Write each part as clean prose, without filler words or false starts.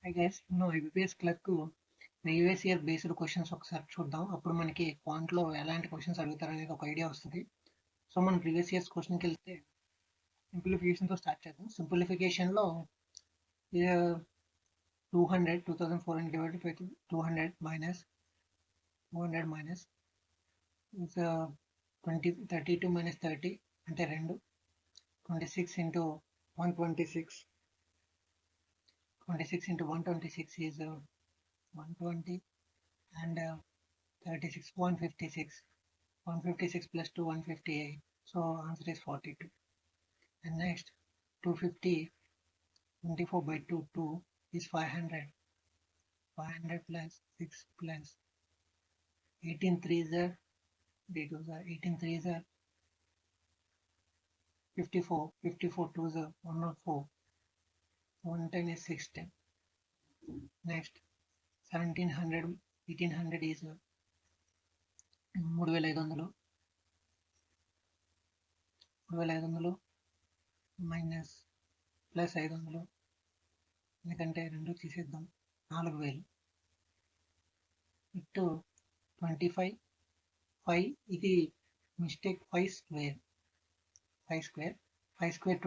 I guess IBPS clerk previous year based questions ఒకసారి చూద్దాం. అప్పుడు మనకి క్వాంట్లో ఎలాంటి క్వశ్చన్స్ అడుగుతారు అనేది ఒక ఐడియా వస్తుంది. సో మనం ప్రీవియస్ ఇయర్స్ క్వశ్చన్కి వెళ్తే సింప్లిఫికేషన్తో స్టార్ట్ చేద్దాం. సింప్లిఫికేషన్లో 2400 divided by 200 minus 200 minus is 32 minus 30 అంటే 2 26 into 126 26 into 126 is 120 and 36 156 156 plus 2 158, so answer is 42. And next 250 24 by 2 2 is 500 500 plus 6 plus 18 3s are 18 3s are 54 54 2s are 104 110 is 610. Next 1700 1800 is 3500 3500 minus plus 500 ఎందుకంటే 2 తీసేద్దాం 4000 ఇటు 25 5 ఇది mistake 5 square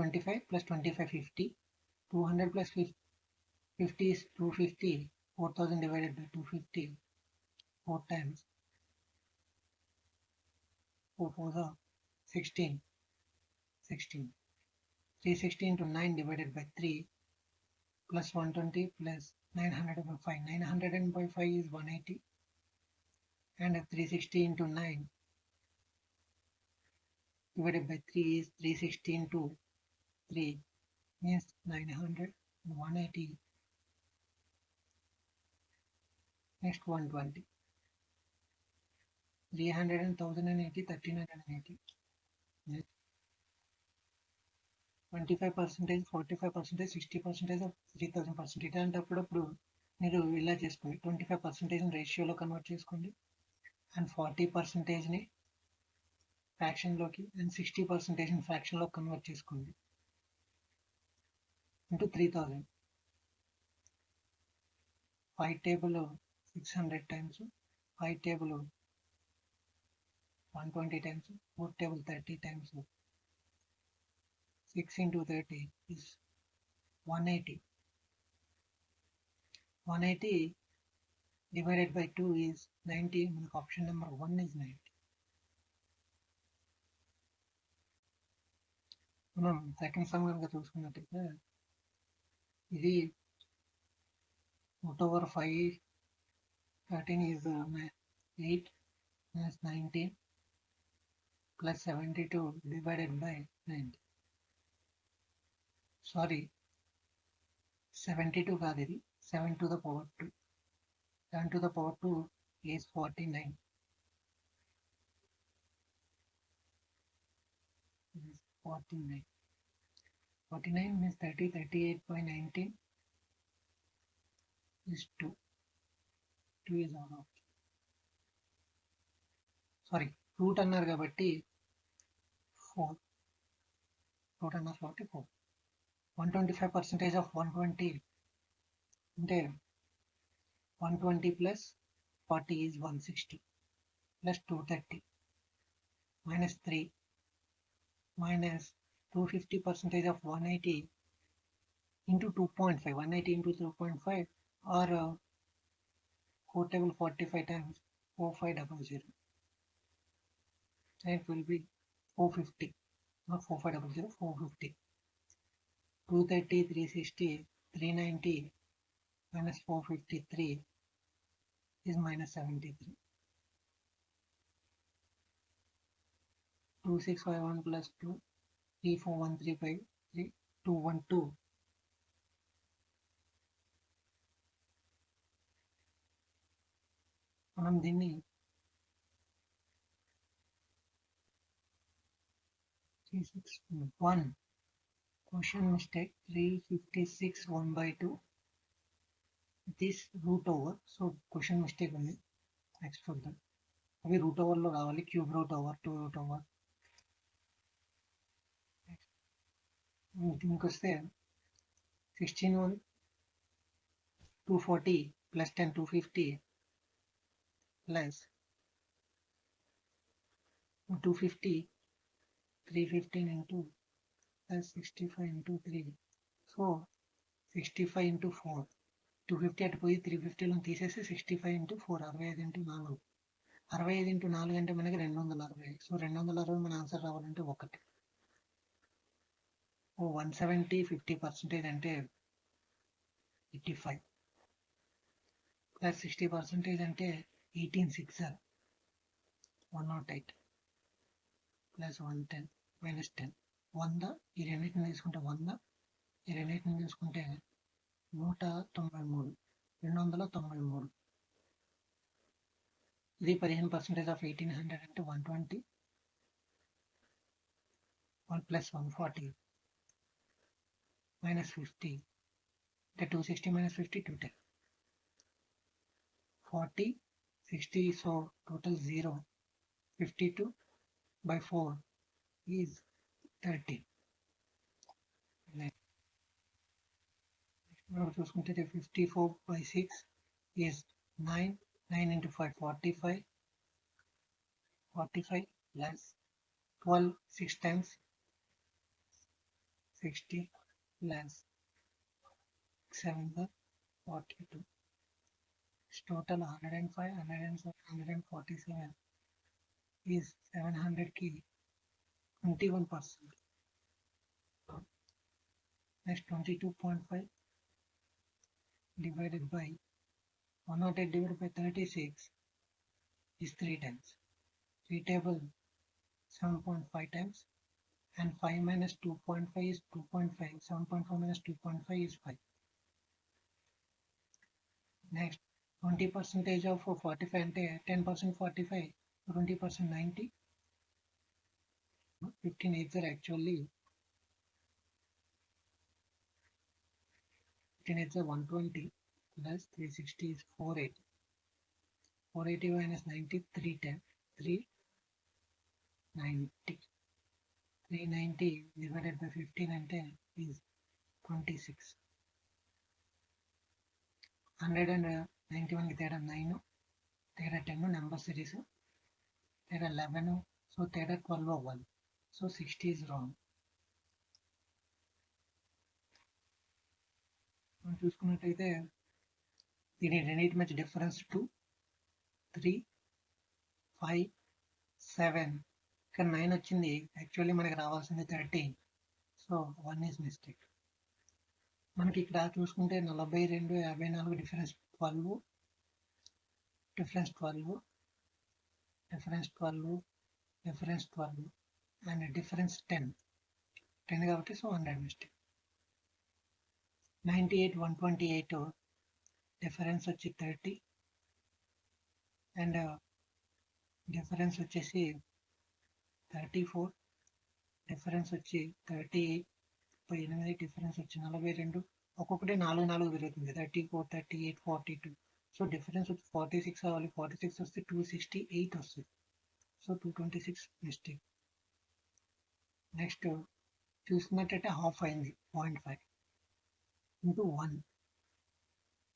25 plus 25 50 200 plus 50 is 250 4000 divided by 250 4 times 4 4s are 16 360 into 9 divided by 3 plus 120 plus 900 by 5 900 by 5 is 180 and 360 into 9 divided by 3 is 360 into 3 means 900 and 180. Next 120 300 and 1080 1380. Next 25%, 45%, 60% of 3000%. ఇలాంటప్పుడు మీరు ఇలా చేసుకోండి. 25% రేషియోలో convert చేసుకోండి and 40%ని ఫ్రాక్షన్లోకి and 60% ఫ్రాక్షన్లో convert చేసుకోండి into 3000. 5 table 600 times 5 table 120 times 4 table 30 times 6 into 30 is 180. 180 divided by 2 is 90. మనకు option number 1 is 90. మనం second some కనుక చూసుకున్నట్టయితే ఇది root over 5 13 is 8 minus 19 plus 72 divided by 90. Sorry, 72 కాదు ఇది 7 to the power 2. 7 to the power 2 is 49. 49 means 30. 38 by 19 is 2. 2 is out of. Sorry, root అన్నారు కాబట్టి 4. root అన్నారు కాబట్టి 4. 125% of 120 అంటే 120 plus 40 is 160 plus 230 minus 3 minus 250% of 180 into 2.5. 180 into 2.5 or 4 table 45 times 4500. It will be 450, not 4500, 450. 230 360 390 minus 453 is minus 73. 2651 plus 2 3413 by 3 212. మనం దీన్ని 361 question mistake 356 1 by 2 this root over. So question mistake ఉంది. Next చూద్దాం. అవి route ఓవర్లో రావాలి. Cube root over 2 root over. దీనికి వస్తే 16 240 plus 10, 250 plus 250, 315 into plus 65 into 3. So 65 into 4. 250 అటు పోయి 350లో తీసేసి 65 into 4, 65 into 4. 65 into 4 అంటే మనకి 260. సో 260 మన ఆన్సర్ రావాలంటే 1. 170 50% అంటే 85 ప్లస్ 60% అంటే 18 6 108 ప్లస్ 110 మైనస్ 10 100. ఈ రెండింటిని తీసుకుంటే 100, ఈ రెండింటిని తీసుకుంటే 193, 293. ఇది 15% ఆఫ్ 1800 అంటే 120 1 ప్లస్ 140 మైనస్ 50 అంటే 260 minus 50 210 40 60. So total 0. 52 by 4 is 30. మనం చూసుకుంటే 54 by 6 is 9. 9 into 5 45. 45 plus 12 6 times 60 plus 7 42. Total 105, 147 is 700 ki 21%. Next 22.5 divided by 108 divided by 36 is 3 times. 3 table 7.5 times, and 5 minus 2.5 is 2.5. 7.5 minus 2.5 is 5. Next 20% of 45 అంటే 10% 45, 20% 90. 15 8s are actually 15 8s are 120 plus 360 is 480. 480 minus 90 310 390. 390 divided by 15 అంటే is 26. 100 and 91 కి తేడా 9, తేడా 10 number series, తేడా 11, so తేడా 12 అవ్వాలి. So 60 is wrong. మనం చూసుకున్నట్టయితే దీని రెండింటి మధ్య డిఫరెన్స్ 2, 3, 5, 7. ఇక్కడ 9 వచ్చింది, యాక్చువల్లీ మనకి రావాల్సింది 13. So 1 is mistake. మనకి ఇక్కడ చూసుకుంటే 42, 54 difference 12, difference 12, difference 12, difference 12 and difference 10 కాబట్టి సో 100 మిస్టేక్. 98 128 డిఫరెన్స్ వచ్చి 30 అండ్ డిఫరెన్స్ వచ్చేసి 34, డిఫరెన్స్ వచ్చి 38, 8 డిఫరెన్స్ వచ్చి 42. ఒక్కొక్కటి 4 4 పెరుగుతుంది, 34, 38, 42. సో డిఫరెన్స్ వచ్చి 46 అవ్వాలి. 46 వస్తే 268 వస్తుంది. So 226 mistake. నెక్స్ట్ చూసుకున్నట్టయితే హాఫ్ అయింది, 0.5 ఇంటూ 1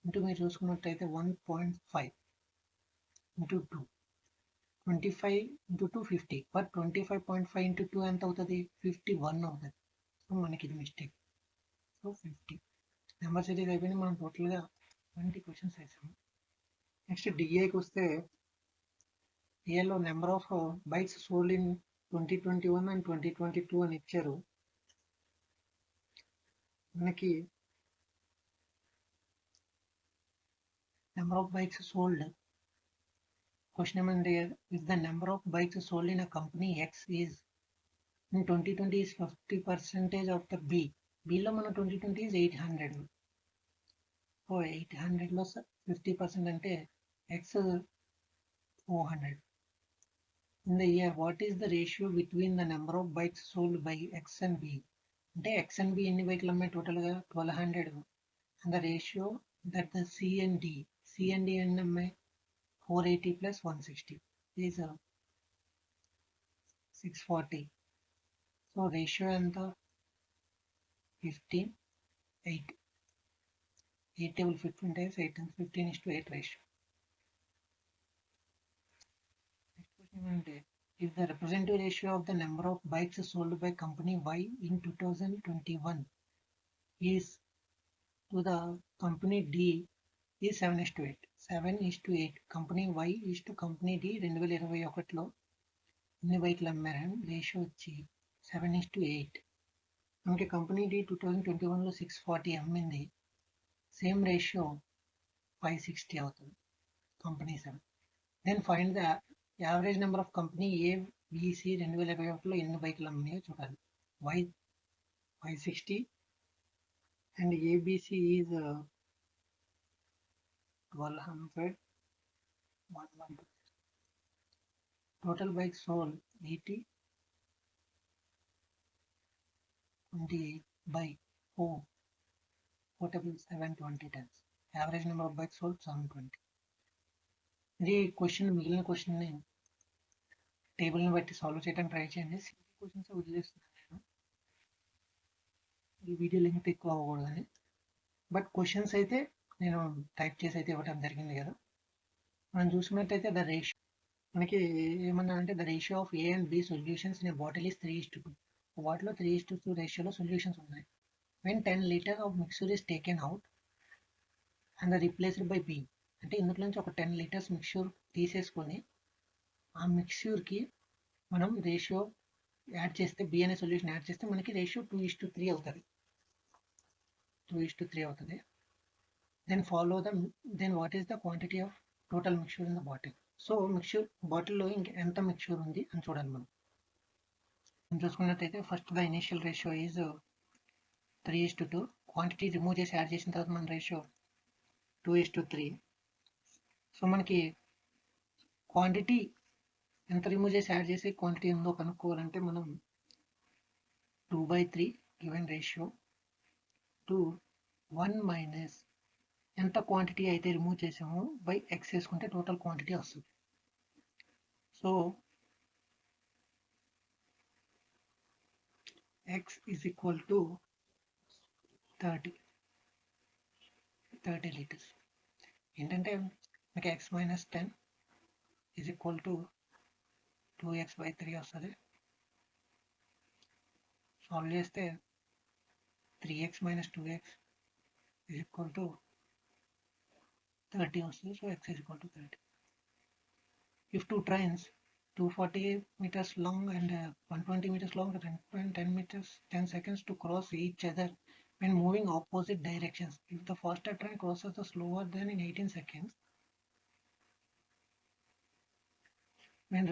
ఇంటూ మీరు చూసుకున్నట్టయితే 1.5 ఇంటూ 2, 25 ఇంటూ 2 50. బట్ 25.5 ఇంటూ 2 ఎంత అవుతుంది? 51 అవుతుంది. సో మనకి ఇది మిస్టేక్. సో 50. నెంబర్ సిరీస్ అయిపోయింది. మనం టోటల్గా 20 క్వశ్చన్స్ వేసాము. నెక్స్ట్ డిఏకి వస్తే డిఏలో number of bikes sold in 2021 and 2022 అని ఇచ్చారు. మనకి number of bikes sold, question ఏమంటే if the number of bikes sold in a company X is in 2020 is 50% of the B. బిలో మన 2020 ఈజ్ 800. సో 800లో 50% అంటే X 400. In the year, what is the ratio between the number of bikes sold by X and B? అంటే X and B ఎన్ని బైక్లు అమ్మాయి టోటల్గా 1200. And the ratio that the C and D ఎన్ని అమ్మాయి 480 plus 160 is 640. So ratio ఎంత 15:8. 8 table 15 times 8 times 15:8 ratio. Next question ఏమంటే if the representative ratio of the number of bikes sold by company Y in 2021 is to the company D is 7:8. 7:8. Company Y is to company D 2021లో ఎన్ని బైక్లు అమ్మారని ratio వచ్చి 7:8. మనకి company D 2021లో 640 అమ్మింది, same ratio 560 అవుతుంది company 7. Then find the average number of company ABC 2021లో ఎన్ని బైక్లు అమ్మాయో చూడాలి. Y 560 and ABC is 1200. 112. Total bikes sold 80, 28 by 4. Portable 720 tons. Average number of bikes sold 720. ఇది క్వశ్చన్, మిగిలిన క్వశ్చన్ని టేబుల్ని బట్టి సాల్వ్ చేయడానికి ట్రై చేయండి. సింపుల్ క్వశ్చన్స్ వదిలేస్తున్నాను నేను, ఈ వీడియో లెంగ్త్ ఎక్కువ అవ్వకూడదని. బట్ క్వశ్చన్స్ అయితే నేను టైప్ చేసి అయితే ఇవ్వడం జరిగింది కదా. మనం చూసుకున్నట్టయితే ద రేషియో మనకి ఏమన్నా అంటే the ratio of A and B solutions in bottle is 3:2. వాటిలో 3:2 రేషియోలో సొల్యూషన్స్ ఉన్నాయి. When 10 litre of mixer is taken out and replaced by B, అంటే ఇందులో నుంచి ఒక 10 లీటర్స్ మిక్చర్ తీసేసుకొని ఆ మిక్చర్కి మనం రేషియో యాడ్ చేస్తే, B అనే సొల్యూషన్ యాడ్ చేస్తే మనకి రేషియో 2:3 అవుతుంది. 2:3 అవుతుంది. Then what is the quantity of total mixture in the bottle. So mixture బాటిల్లో ఎంత మిక్చర్ ఉంది అని చూడాలి మనం. చూసుకున్నట్టయితే first the initial ratio is 3:2. Quantity remove చేసి యాడ్ చేసిన తర్వాత మన రేషియో 2:3. సో మనకి క్వాంటిటీ ఎంత రిమూవ్ చేసి యాడ్ చేసి క్వాంటిటీ ఉందో కనుక్కోవాలంటే మనం 2/3 గివెన్ రేషియో టు 1 మైనస్ ఎంత క్వాంటిటీ అయితే రిమూవ్ చేసామో బై X వేసుకుంటే టోటల్ క్వాంటిటీ వస్తుంది. So X is equal to 30 litres. ఏంటంటే మనకి X minus 10 is equal to 2x/3 వస్తుంది. సాల్వ్ చేస్తే 3x minus 2x is equal to 30 వస్తుంది. So X is equal to 30. If two trains 240 meters long and 120 meters long and 10 seconds to cross each other when moving opposite directions. If the faster train crosses the slower than in 18 seconds when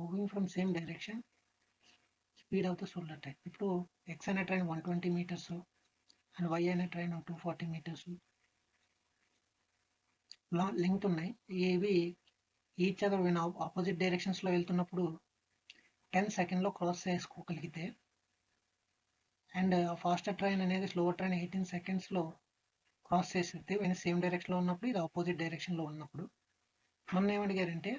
moving from same direction, speed of the solar train. ఇప్పుడు X అనే train 120 meters and Y అనే train 240 meters length ఉన్నాయి. ఇవి each other when opposite డైరెక్షన్స్లో వెళ్తున్నప్పుడు 10 సెకండ్లో cross చేసుకోగలిగితే, and faster train అనేది slower train 18 సెకండ్స్లో క్రాస్ చేస్తే వెన్ సేమ్ డైరెక్షన్లో ఉన్నప్పుడు, ఇది ఆపోజిట్ డైరెక్షన్లో ఉన్నప్పుడు. మొన్న ఏమడిగారంటే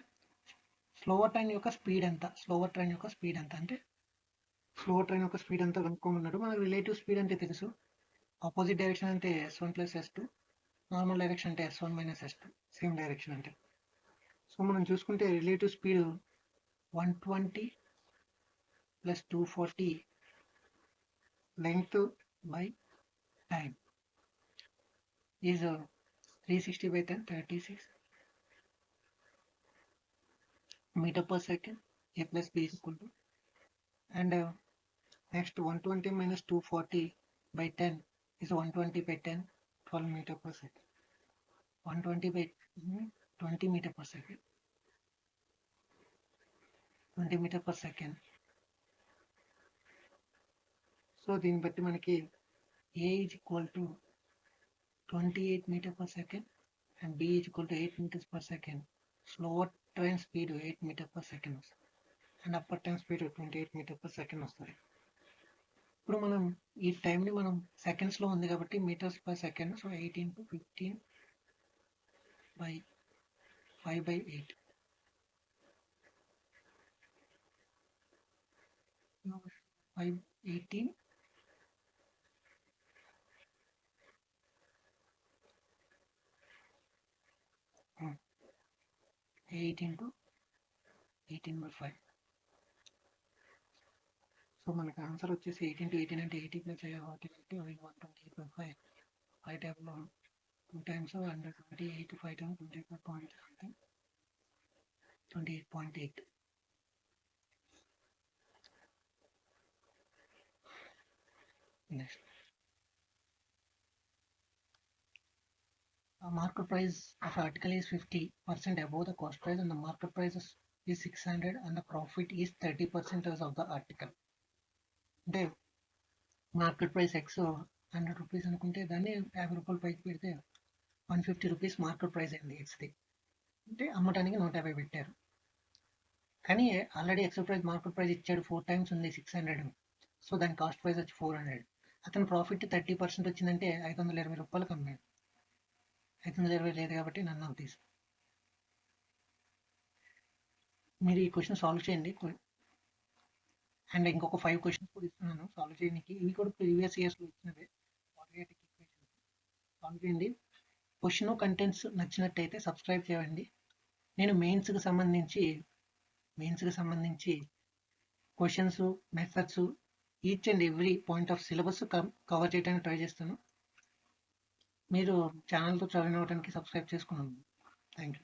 స్లోవర్ ట్రైన్ యొక్క స్పీడ్ ఎంత, స్లోవర్ ట్రైన్ యొక్క స్పీడ్ ఎంత అంటే స్లోవర్ ట్రైన్ యొక్క స్పీడ్ ఎంత కనుక్కోమన్నాడు. మనకు రిలేటివ్ స్పీడ్ అంటే తెలుసు. ఆపోజిట్ డైరెక్షన్ అంటే S1 + S2, నార్మల్ డైరెక్షన్ అంటే S1 - S2, సేమ్ డైరెక్షన్ అంటే. సో మనం చూసుకుంటే relative speed 120 + 240 length by time is 360/10, 36 meter per second. A plus B is equal to, and next 120 minus 240/10 is 120/10, 12 meter per second. 120/20 meter per second, 20 meter per second. So దీన్ని బట్టి మనకి A is equal to 28 meter per second and B is equal to 8 meters per second. Slower train speed 8 meter per second వస్తుంది, and upper train speed 28 meter per second వస్తుంది. ఇప్పుడు మనం ఈ టైంని మనం సెకండ్స్లో ఉంది కాబట్టి meters per second. So 8 × 15/5/8. 18 8 into 18/5. So మనకు ఆన్సర్ వచ్చేసి 8 into 18 అంటే 80 ప్లస్ 40 అంటే 128/5. 5 టైప్లో 2 times 128 5 times 28.8. 28.8. Next. A market price of article is 50% above the cost price and the market price is 600 and the profit is 30% of the article. అంటే market price X 100 rupees అనుకుంటే దాన్ని 50 రూపాయలు పైకి పెడితే 150 rupees market price అయింది ఎక్స్ది. అంటే అమ్మటానికి 150 పెట్టారు. కానీ already X price market price ఇచ్చాడు 4 times ఉంది 600. సో దాని కాస్ట్ ప్రైస్ వచ్చి 400. అతను ప్రాఫిట్ 30% వచ్చిందంటే 520 రూపాయలకు అమ్మాడు. 520 లేదు కాబట్టి నన్ను ఆఫ్ దిస్. మీరు ఈ క్వశ్చన్ సాల్వ్ చేయండి. అండ్ ఇంకొక 5 క్వశ్చన్స్ కూడా ఇస్తున్నాను సాల్వ్ చేయడానికి. ఇవి కూడా ప్రీవియస్ ఇయర్స్లో ఇచ్చినవే. సాల్వ్ చేయండి. క్వశ్చన్ కంటెంట్స్ నచ్చినట్టయితే సబ్స్క్రైబ్ చేయండి. నేను మెయిన్స్కి సంబంధించి questions, methods, each and every point of syllabus cover చేయడానికి ట్రై చేస్తాను. మీరు ఛానల్తో జాయిన్ అవ్వడానికి సబ్స్క్రైబ్ చేసుకున్నాను. Thank you.